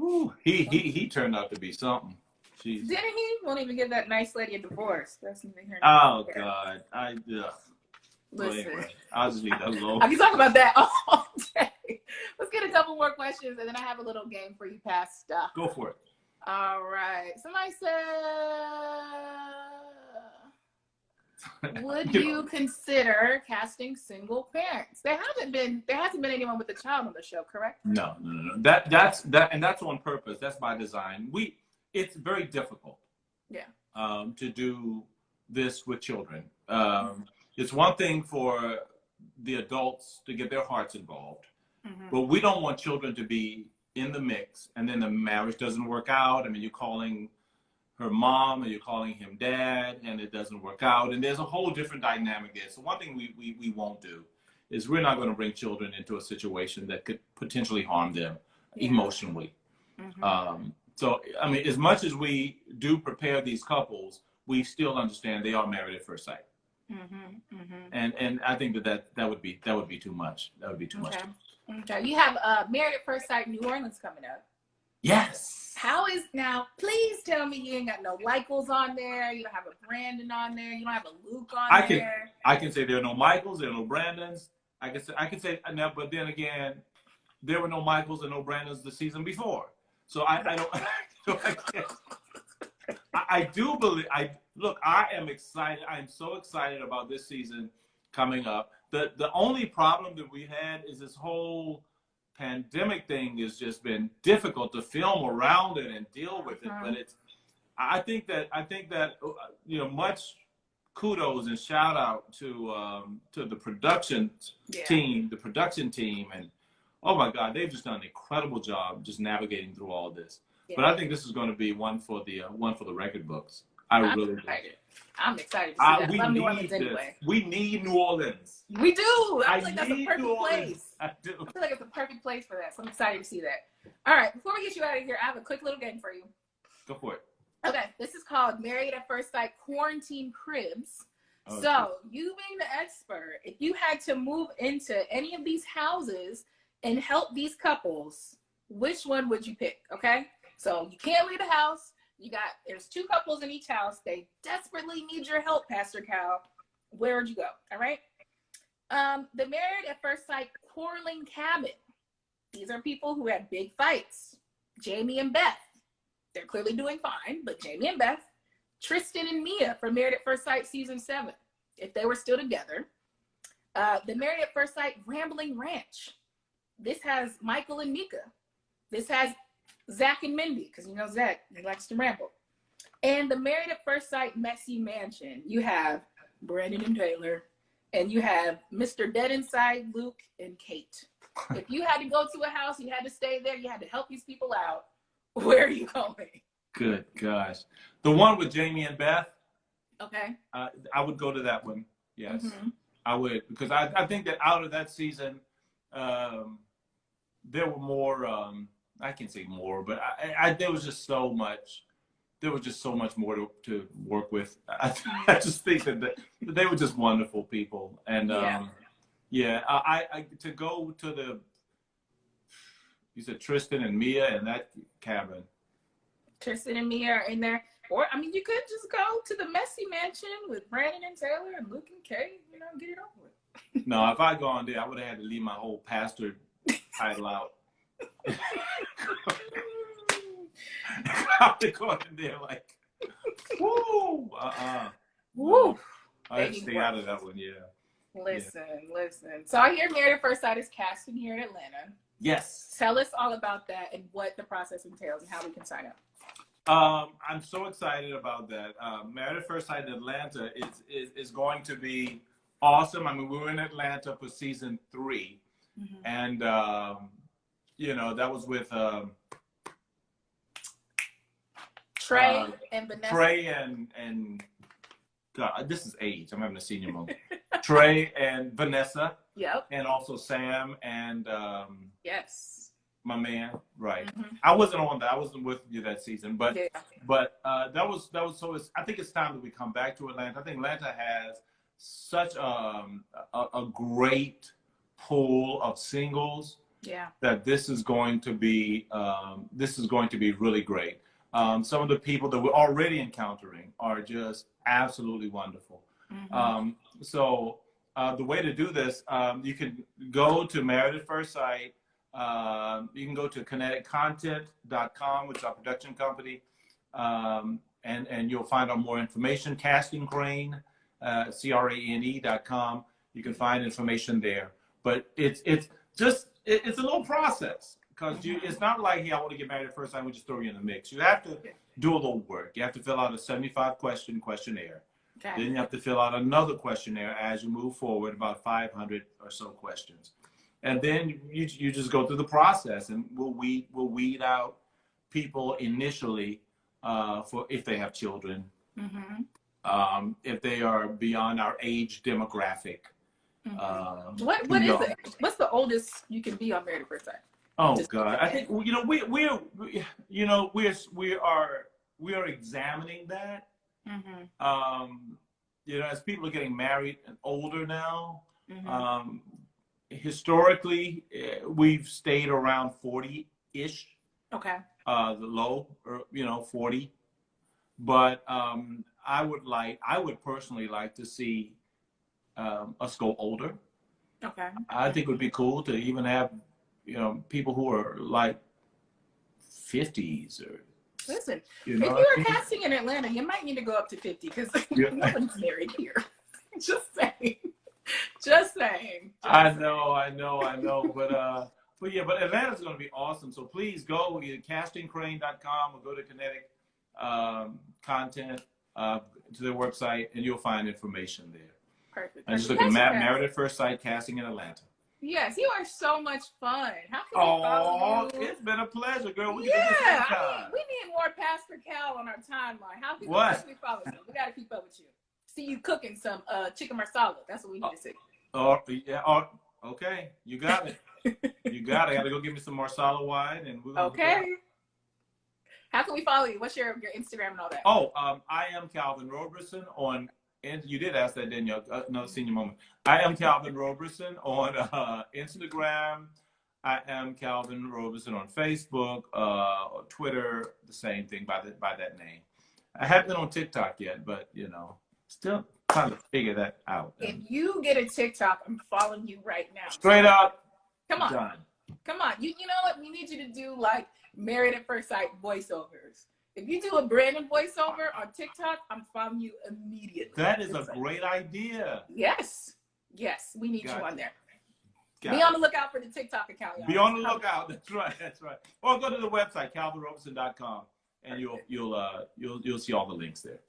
Ooh, he turned out to be something. Jeez. Didn't he? Won't even give that nice lady a divorce. That's neither here nor there. God. Listen. Well, anyway, I'll just leave that alone. I can talk about that all day. Let's get a couple more questions, and then I have a little game for you, Pastor. Go for it. All right. Somebody said, would you consider casting single parents? There hasn't been anyone with a child on the show, correct? No. That's on purpose. That's by design. It's very difficult. Yeah. To do this with children. It's one thing for the adults to get their hearts involved, but we don't want children to be in the mix, and then the marriage doesn't work out. I mean, you're calling her mom and you're calling him dad, and it doesn't work out, and there's a whole different dynamic there. So one thing we won't do is we're not going to bring children into a situation that could potentially harm them emotionally. So I mean, as much as we do prepare these couples, we still understand they are married at first sight. And I think that would be too much. That would be too much. Okay. You have Married at First Sight New Orleans coming up. Yes. Now, please tell me you ain't got no Michaels on there. You don't have a Brandon on there. You don't have a Luke on there. I can say there are no Michaels, there are no Brandons. I can say now, but then again, there were no Michaels and no Brandons the season before. So I don't. I do believe. Look, I am excited. I am so excited about this season coming up. The only problem that we had is this whole pandemic thing has just been difficult to film around it and deal with it. But I think that much kudos and shout out to the production team, and oh my God, they've just done an incredible job just navigating through all of this. But I think this is going to be one for the record books. I'm excited. I'm excited to see that. We Love need New Orleans anyway. We need New Orleans. We do. I feel like that's a perfect place. I do. I feel like it's a perfect place for that. So I'm excited to see that. All right, before we get you out of here, I have a quick little game for you. Go for it. Okay, this is called Married at First Sight Quarantine Cribs. Oh, so you being the expert, if you had to move into any of these houses and help these couples, which one would you pick? Okay, so you can't leave the house. There's 2 couples in each house. They desperately need your help, Pastor Cal. Where would you go? All right. The Married at First Sight quarreling cabin. These are people who had big fights. Jamie and Beth. They're clearly doing fine, but Jamie and Beth. Tristan and Mia from Married at First Sight season 7, if they were still together. The Married at First Sight Rambling Ranch. This has Michael and Mika. This has Zach and Mindy, because you know Zach, he likes to ramble. And the Married at First Sight Messy Mansion. You have Brandon and Taylor and you have Mr. Dead Inside, Luke, and Kate. If you had to go to a house, you had to stay there, you had to help these people out, where are you going? Good gosh. The one with Jamie and Beth, Okay. I would go to that one. Yes, Mm-hmm. I would. Because I think that out of that season, there were more, I can say more, but there was just so much. There was just so much more to work with. I just think that they were just wonderful people. And I to go to you said Tristan and Mia and that cabin. Tristan and Mia are in there. Or, I mean, you could just go to the messy mansion with Brandon and Taylor and Luke and Kay, you know, get it over with. No, if I gone there, I would have had to leave my whole pastor title out. I'd go in there like, woo, Woo. I'd stay out of that one, yeah. Listen. So I hear Married at First Sight is casting here in Atlanta. Yes. Tell us all about that and what the process entails and how we can sign up. I'm so excited about that. Married at First Sight in Atlanta is going to be awesome. I mean, we were in Atlanta for season 3, and you know, that was with Trey and Vanessa. Trey and God, this is age. I'm having a senior moment. Trey and Vanessa. Yep. And also Sam and Yes. my man. Right. I wasn't on that. I wasn't with you that season, but that was so. I think it's time that we come back to Atlanta. I think Atlanta has such a great pool of singles. Yeah. That this is going to be really great. Some of the people that we're already encountering are just absolutely wonderful. So the way to do this, you can go to Married at First Sight. You can go to kineticcontent.com, which is our production company, and you'll find out more information. Casting Crane, CRANE.com. You can find information there. But it's a little process. Because it's not like, hey, I want to get married at first time, we just throw you in the mix. You have to do a little work. You have to fill out a 75-question questionnaire. Okay. Then you have to fill out another questionnaire as you move forward, about 500 or so questions. And then you just go through the process, and we'll weed out people initially for if they have children, if they are beyond our age demographic. What is it? What's the oldest you can be on Married at First Sight? Oh God! I think we are examining that. As people are getting married and older now, historically we've stayed around 40-ish. Okay. The low, 40. But I would personally like to see us go older. Okay. I think it would be cool to even have people who are like 50s or. Listen, if you are casting in Atlanta, you might need to go up to 50 because nobody's married here. Just saying. I know. But Atlanta's going to be awesome. So please go either castingcrane.com or go to Kinetic Content to their website, and you'll find information there. Perfect. And just look at Married at First Sight casting in Atlanta. Yes, you are so much fun. How can we follow you? It's been a pleasure, girl. We need more Pastor Cal on our timeline. How can we follow you? We got to keep up with you. See you cooking some chicken marsala. That's what we need to see. Okay. You got it. I got to go get me some marsala wine. And we're okay. How can we follow you? What's your Instagram and all that? I am Calvin Roberson on. And you did ask that, didn't you? Another senior moment. I am Calvin Roberson on Instagram. I am Calvin Roberson on Facebook, Twitter, the same thing by that name. I haven't been on TikTok yet, but still trying to figure that out. If you get a TikTok, I'm following you right now. Straight up. Come on. Done. Come on. You know what? We need you to do like Married at First Sight voiceovers. If you do a Brandon voiceover on TikTok, I'm following you immediately. That is a great idea. Yes, we need you on there. Be on the lookout for the TikTok account. Y'all. Be on the lookout. That's right. Or go to the website calvinroberson.com, and you'll see all the links there.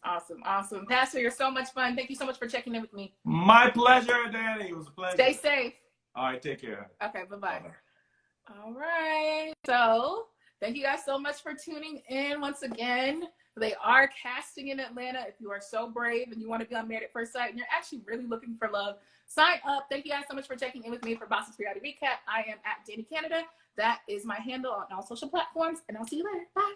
Awesome. Awesome. Pastor, you're so much fun. Thank you so much for checking in with me. My pleasure, Danny. It was a pleasure. Stay safe. All right, take care. Okay, bye-bye. All right. So thank you guys so much for tuning in once again. They are casting in Atlanta. If you are so brave and you want to be on Married at First Sight and you're actually really looking for love, sign up. Thank you guys so much for checking in with me for Boston's Reality Recap. I am at Danny Canada. That is my handle on all social platforms, and I'll see you later. Bye.